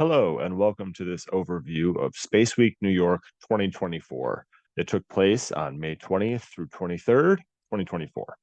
Hello, and welcome to this overview of Space Week New York 2024 that took place on May 20th through 23rd, 2024.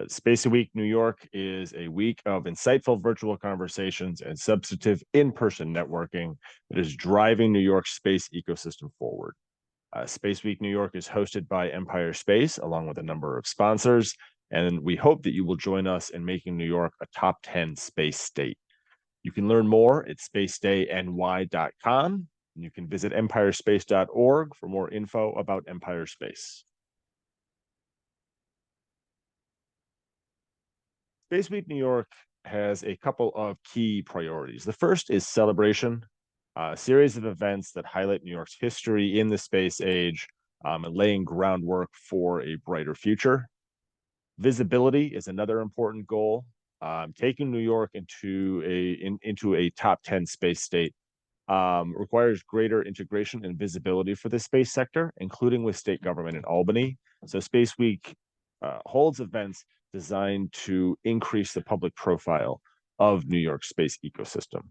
Space Week New York is a week of insightful virtual conversations and substantive in-person networking that is driving New York's space ecosystem forward. Space Week New York is hosted by Empire Space, along with a number of sponsors, and we hope that you will join us in making New York a top 10 space state. You can learn more at spacedayny.com. And you can visit empirespace.org for more info about Empire Space. Space Week New York has a couple of key priorities. The first is celebration, a series of events that highlight New York's history in the space age and laying groundwork for a brighter future. Visibility is another important goal. Taking New York into a top 10 space state requires greater integration and visibility for the space sector, including with state government in Albany. So Space Week holds events designed to increase the public profile of New York's space ecosystem.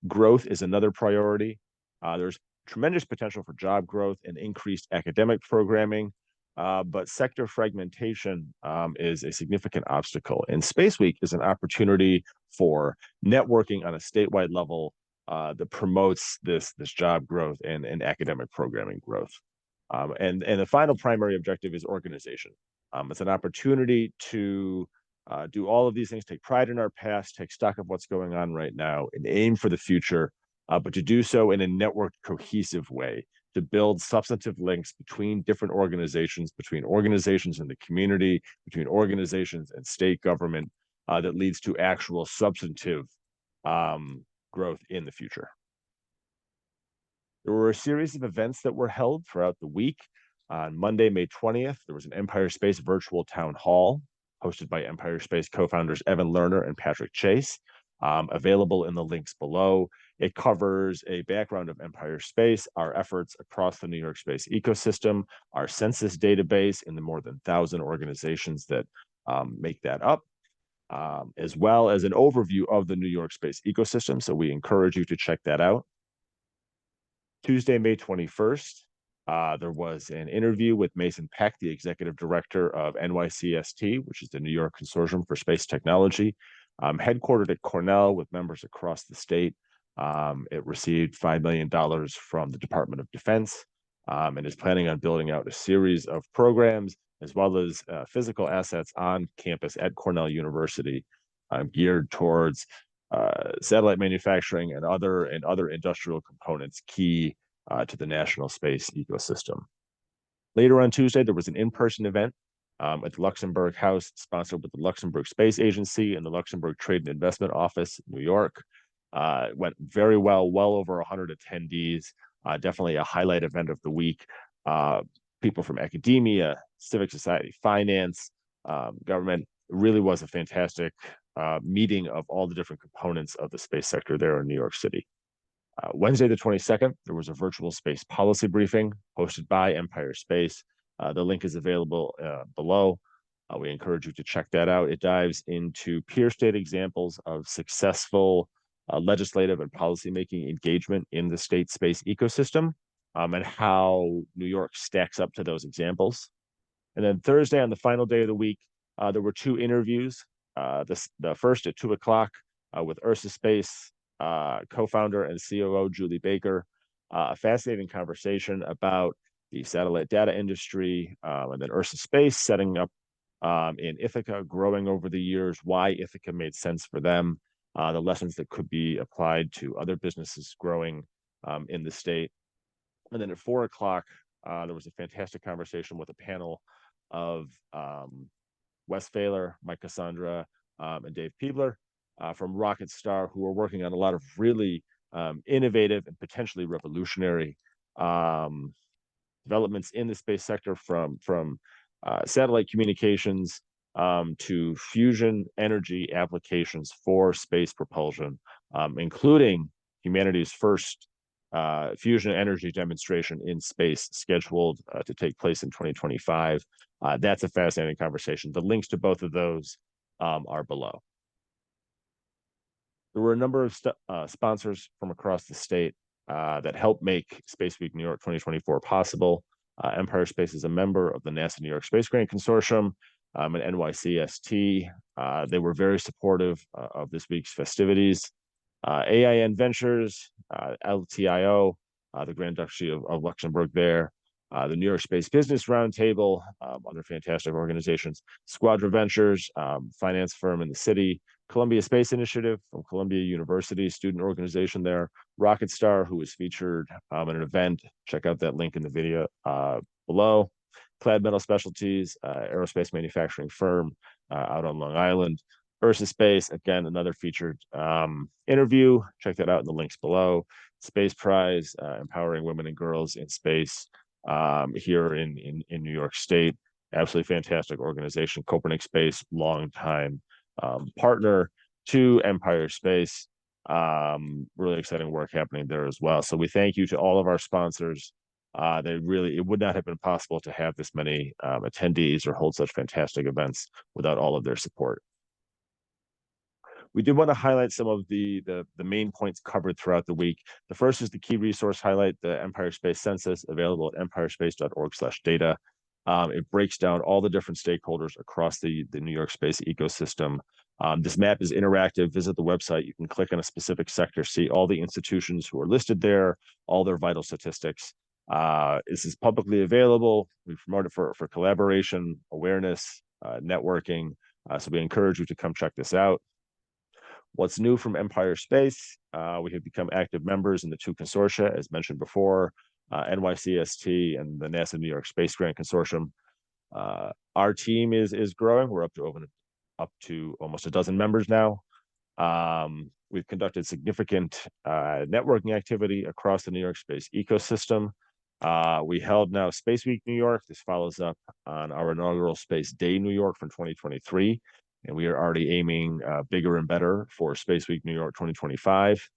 Growth is another priority. There's tremendous potential for job growth and increased academic programming, but sector fragmentation is a significant obstacle. And Space Week is an opportunity for networking on a statewide level that promotes this job growth and academic programming growth. And the final primary objective is organization. It's an opportunity to do all of these things, take pride in our past, take stock of what's going on right now, and aim for the future, but to do so in a networked, cohesive way, to build substantive links between different organizations, between organizations in the community, between organizations and state government, that leads to actual substantive growth in the future. There were a series of events that were held throughout the week. On Monday, May 20th, there was an Empire Space virtual town hall hosted by Empire Space co-founders Evan Lerner and Patrick Chase, available in the links below. It covers a background of Empire Space, our efforts across the New York space ecosystem, our census database, and the more than 1,000 organizations that make that up, as well as an overview of the New York space ecosystem. So we encourage you to check that out. Tuesday, May 21st, there was an interview with Mason Peck, the executive director of NYCST, which is the New York Consortium for Space Technology, headquartered at Cornell with members across the state. It received $5 million from the Department of Defense and is planning on building out a series of programs as well as physical assets on campus at Cornell University geared towards satellite manufacturing and other industrial components key to the national space ecosystem. Later on Tuesday, there was an in-person event at the Luxembourg House, sponsored with the Luxembourg Space Agency and the Luxembourg Trade and Investment Office in New York. It went very well over 100 attendees, definitely a highlight event of the week. People from academia, civic society, finance, government. It really was a fantastic meeting of all the different components of the space sector there in New York City. Wednesday, the 22nd, there was a virtual space policy briefing hosted by Empire Space. The link is available below. We encourage you to check that out. It dives into peer state examples of successful legislative and policymaking engagement in the state space ecosystem and how New York stacks up to those examples. And then Thursday, on the final day of the week, there were two interviews. The first at 2:00 with Ursa Space co-founder and COO Julie Baker, a fascinating conversation about the satellite data industry and then Ursa Space setting up in Ithaca, growing over the years, why Ithaca made sense for them, the lessons that could be applied to other businesses growing in the state. And then at 4:00, there was a fantastic conversation with a panel of Wes Failer, Mike Cassandra, and Dave Peebler from Rocket Star, who are working on a lot of really innovative and potentially revolutionary developments in the space sector, from satellite communications to fusion energy applications for space propulsion, including humanity's first fusion energy demonstration in space, scheduled to take place in 2025. That's a fascinating conversation. The links to both of those are below. There were a number of sponsors from across the state that helped make Space Week New York 2024 possible. Empire Space is a member of the NASA New York Space Grant Consortium and NYCST. They were very supportive of this week's festivities. AIN Ventures, LTIO, the Grand Duchy of Luxembourg there, the New York Space Business Roundtable, other fantastic organizations, Squadra Ventures, finance firm in the city, Columbia Space Initiative from Columbia University, student organization there, Rocket Star, who was featured in an event. Check out that link in the video below. Clad Metal Specialties, aerospace manufacturing firm out on Long Island. Ursa Space, again, another featured interview. Check that out in the links below. Space Prize, empowering women and girls in space here in New York State. Absolutely fantastic organization. Copernic Space, long time partner to Empire Space. Really exciting work happening there as well. So we thank you to all of our sponsors. It would not have been possible to have this many attendees or hold such fantastic events without all of their support. We did want to highlight some of the main points covered throughout the week. The first is the key resource highlight, the Empire Space Census, available at empirespace.org/data. It breaks down all the different stakeholders across the New York Space ecosystem. This map is interactive. Visit the website. You can click on a specific sector, see all the institutions who are listed there, all their vital statistics. This is publicly available. We promote it for collaboration, awareness, networking. So we encourage you to come check this out. What's new from Empire Space? We have become active members in the two consortia, as mentioned before, NYCST and the NASA New York Space Grant Consortium. Our team is growing. We're up to almost a dozen members now. We've conducted significant networking activity across the New York Space ecosystem. We held now Space Week New York. This follows up on our inaugural Space Day New York from 2023. And we are already aiming bigger and better for Space Week New York 2025.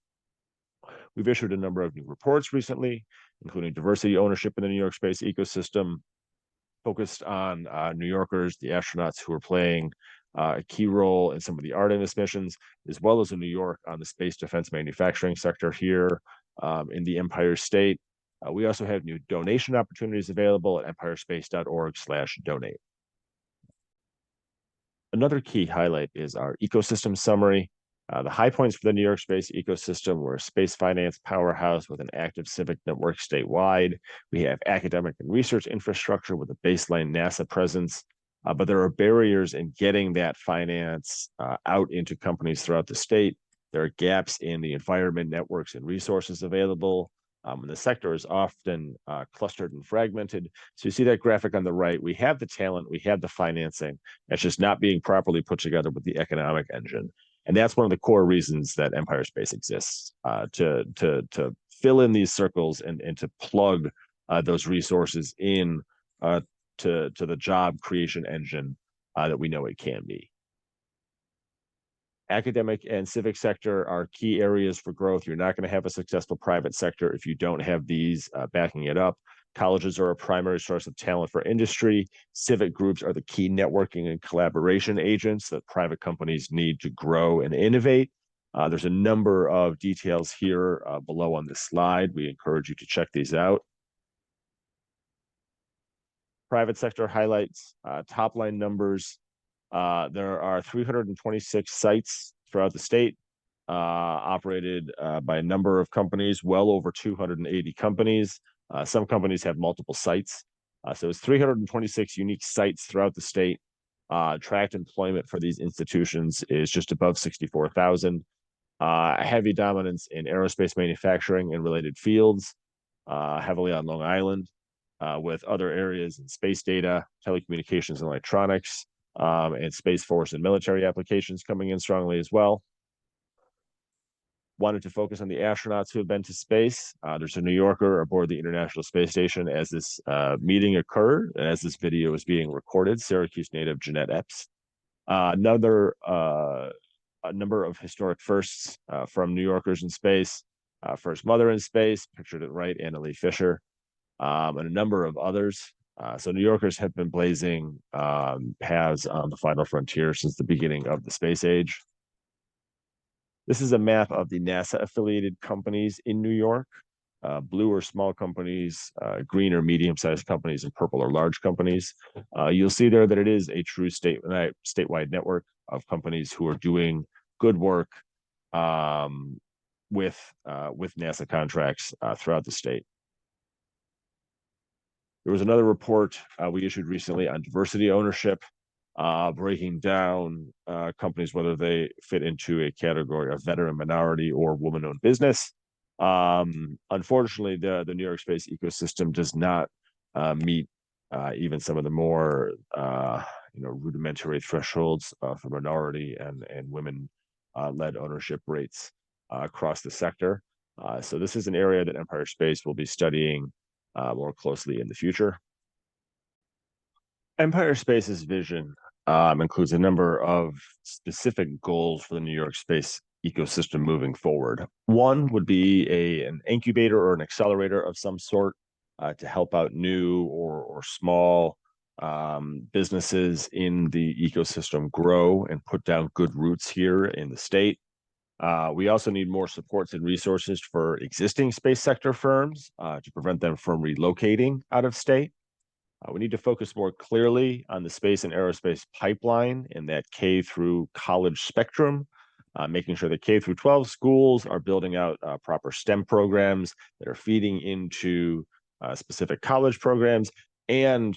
We've issued a number of new reports recently, including diversity ownership in the New York Space ecosystem, focused on New Yorkers, the astronauts who are playing a key role in some of the Artemis missions, as well as in New York on the space defense manufacturing sector here in the Empire State. We also have new donation opportunities available at empirespace.org/donate. Another key highlight is our ecosystem summary. The high points for the New York Space ecosystem were a space finance powerhouse with an active civic network statewide. We have academic and research infrastructure with a baseline NASA presence, but there are barriers in getting that finance out into companies throughout the state. There are gaps in the environment, networks, and resources available. And the sector is often clustered and fragmented. So you see that graphic on the right. We have the talent, we have the financing. It's just not being properly put together with the economic engine. And that's one of the core reasons that Empire Space exists, to fill in these circles and to plug those resources in to the job creation engine that we know it can be. Academic and civic sector are key areas for growth. You're not going to have a successful private sector if you don't have these backing it up. Colleges are a primary source of talent for industry. Civic groups are the key networking and collaboration agents that private companies need to grow and innovate. There's a number of details here below on this slide. We encourage you to check these out. Private sector highlights, top line numbers. There are 326 sites throughout the state, operated by a number of companies, well over 280 companies. Some companies have multiple sites. So it's 326 unique sites throughout the state. Tracked employment for these institutions is just above 64,000. Heavy dominance in aerospace manufacturing and related fields, heavily on Long Island, with other areas in space data, telecommunications and electronics, and Space Force and military applications coming in strongly as well. Wanted to focus on the astronauts who have been to space. There's a New Yorker aboard the International Space Station as this meeting occurred, and as this video is being recorded, Syracuse native Jeanette Epps. A number of historic firsts from New Yorkers in space. First mother in space, pictured at right, Anna Lee Fisher, and a number of others. So New Yorkers have been blazing paths on the final frontier since the beginning of the space age. This is a map of the NASA-affiliated companies in New York. Blue are small companies, green are medium-sized companies, and purple are large companies. You'll see there that it is a true statewide network of companies who are doing good work with NASA contracts throughout the state. There was another report we issued recently on diversity ownership, breaking down companies, whether they fit into a category of veteran, minority, or woman-owned business. Unfortunately, the New York space ecosystem does not meet even some of the more rudimentary thresholds for minority and women led ownership rates across the sector. So this is an area that Empire Space will be studying more closely in the future. Empire Space's vision includes a number of specific goals for the New York space ecosystem moving forward. One would be an incubator or an accelerator of some sort to help out new or small businesses in the ecosystem grow and put down good roots here in the state. We also need more supports and resources for existing space sector firms to prevent them from relocating out of state. We need to focus more clearly on the space and aerospace pipeline in that K through college spectrum, making sure that K through 12 schools are building out proper STEM programs that are feeding into specific college programs, and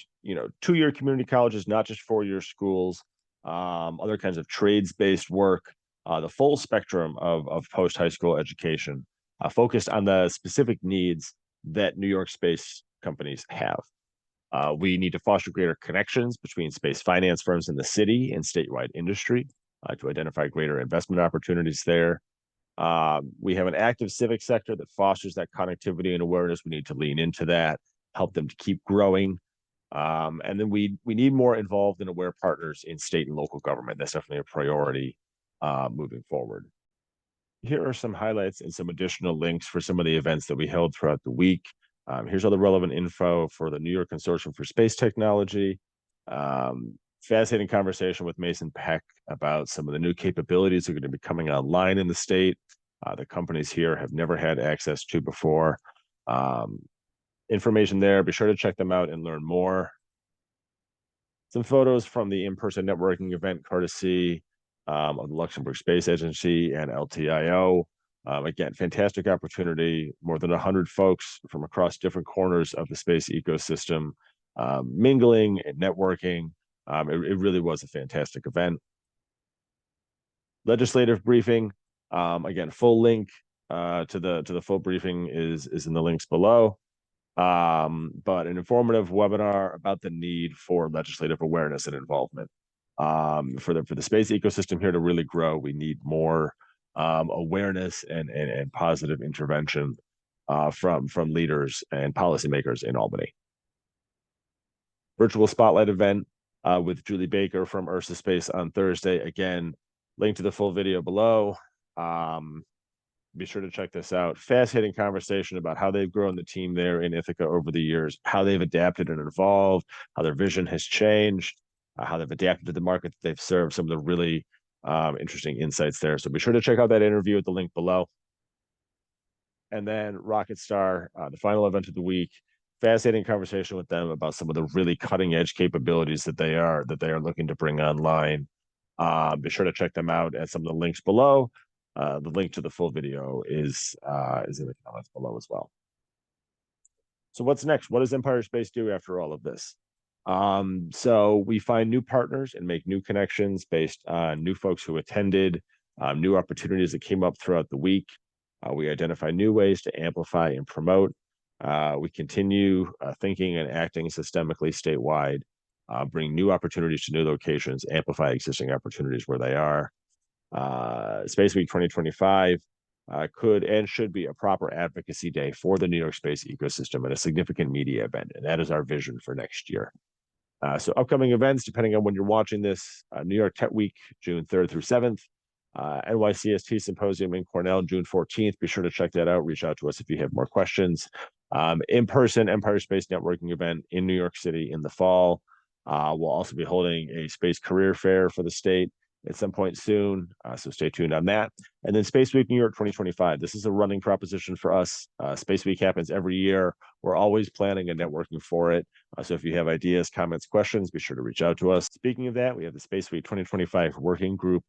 two-year community colleges, not just four-year schools, other kinds of trades-based work, the full spectrum of post-high school education, focused on the specific needs that New York space companies have. We need to foster greater connections between space finance firms in the city and statewide industry to identify greater investment opportunities there. We have an active civic sector that fosters that connectivity and awareness. We need to lean into that, help them to keep growing. And then we need more involved and aware partners in state and local government. That's definitely a priority moving forward. Here are some highlights and some additional links for some of the events that we held throughout the week. Here's all the relevant info for the New York Consortium for Space Technology. Fascinating conversation with Mason Peck about some of the new capabilities that are going to be coming online in the state. The companies here have never had access to before. Information there, be sure to check them out and learn more. Some photos from the in-person networking event courtesy of the Luxembourg Space Agency and LTIO. Again, fantastic opportunity. More than 100 folks from across different corners of the space ecosystem mingling and networking. It really was a fantastic event. Legislative briefing. Again, full link to the full briefing is in the links below. But an informative webinar about the need for legislative awareness and involvement. For the space ecosystem here to really grow, we need more awareness and positive intervention from leaders and policymakers in Albany. Virtual spotlight event with Julie Baker from Ursa Space on Thursday. Again, link to the full video below. Be sure to check this out. Fascinating conversation about how they've grown the team there in Ithaca over the years, how they've adapted and evolved, how their vision has changed, how they've adapted to the market that they've served, some of the really interesting insights there. So be sure to check out that interview at the link below. And then Rocket Star, the final event of the week. Fascinating conversation with them about some of the really cutting edge capabilities that they are looking to bring online. Be sure to check them out at some of the links below. The link to the full video is in the comments below as well. So what's next? What does Empire Space do after all of this? So we find new partners and make new connections based on new folks who attended, new opportunities that came up throughout the week. We identify new ways to amplify and promote. We continue thinking and acting systemically statewide, bring new opportunities to new locations, amplify existing opportunities where they are. Space Week 2025 could and should be a proper advocacy day for the New York space ecosystem and a significant media event, and that is our vision for next year. So upcoming events, depending on when you're watching this, New York Tech Week, June 3rd through 7th, NYCST Symposium in Cornell, June 14th. Be sure to check that out. Reach out to us if you have more questions. In-person Empire Space Networking event in New York City in the fall. We'll also be holding a space career fair for the state at some point soon. So stay tuned on that. And then Space Week New York 2025. This is a running proposition for us. Space Week happens every year. We're always planning and networking for it. So if you have ideas, comments, questions, be sure to reach out to us. Speaking of that, we have the Space Week 2025 working group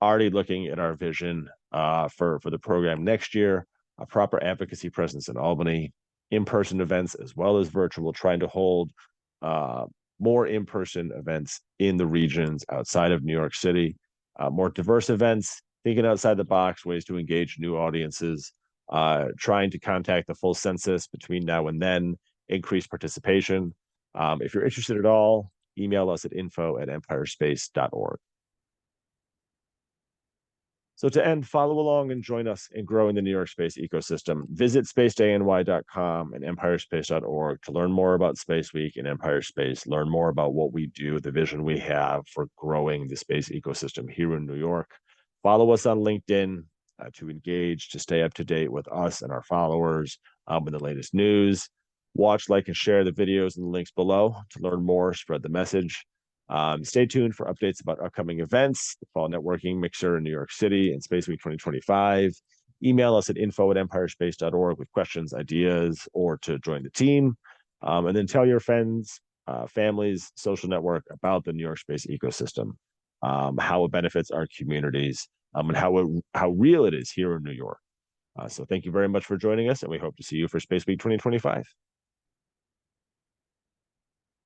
already looking at our vision for the program next year, a proper advocacy presence in Albany, in-person events as well as virtual, trying to hold more in-person events in the regions outside of New York City, more diverse events, thinking outside the box, ways to engage new audiences, trying to contact the full census between now and then, increase participation. If you're interested at all, email us at info@empirespace.org. So to end, follow along and join us in growing the New York space ecosystem. Visit spacedany.com and empirespace.org to learn more about Space Week and Empire Space, learn more about what we do, the vision we have for growing the space ecosystem here in New York. Follow us on LinkedIn to engage, to stay up to date with us and our followers with the latest news. Watch, like, and share the videos and the links below to learn more, spread the message. Stay tuned for updates about upcoming events, the Fall Networking Mixer in New York City, and Space Week 2025. Email us at info@empirespace.org with questions, ideas, or to join the team. And then tell your friends, families, social network about the New York space ecosystem, how it benefits our communities, and how real it is here in New York. So thank you very much for joining us, and we hope to see you for Space Week 2025.